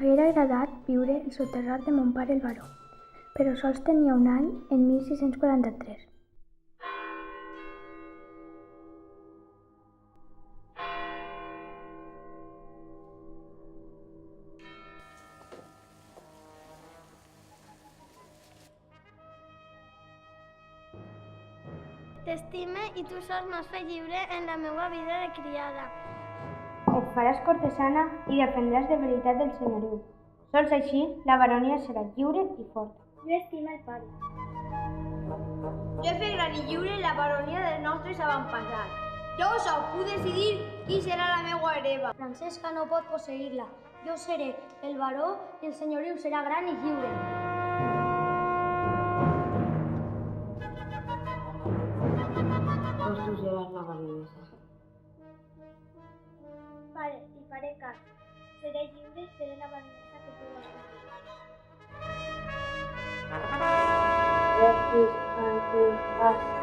M'haguera agradat viure el soterrat de mon pare el baró, però sols tenia un any en 1643. T'estime i tu sols m'has fet lliure en la meva vida de criada. Et faràs cortesana i defendràs de veritat el senyoriu. Sols així la baronia serà lliure i forta. Jo estimo el pare. Jo he fet gran i lliure la baronia dels nostres avantpassats. Jo só puc decidir qui serà la meva hereva. Francesca no pot posseir-la. Jo seré el baró i el senyoriu serà gran i lliure. Doncs tu seràs la baronesa. Pare, li faré cas. Seré lliure i seré la baronesa que tu vols. Gràcies, Francesc.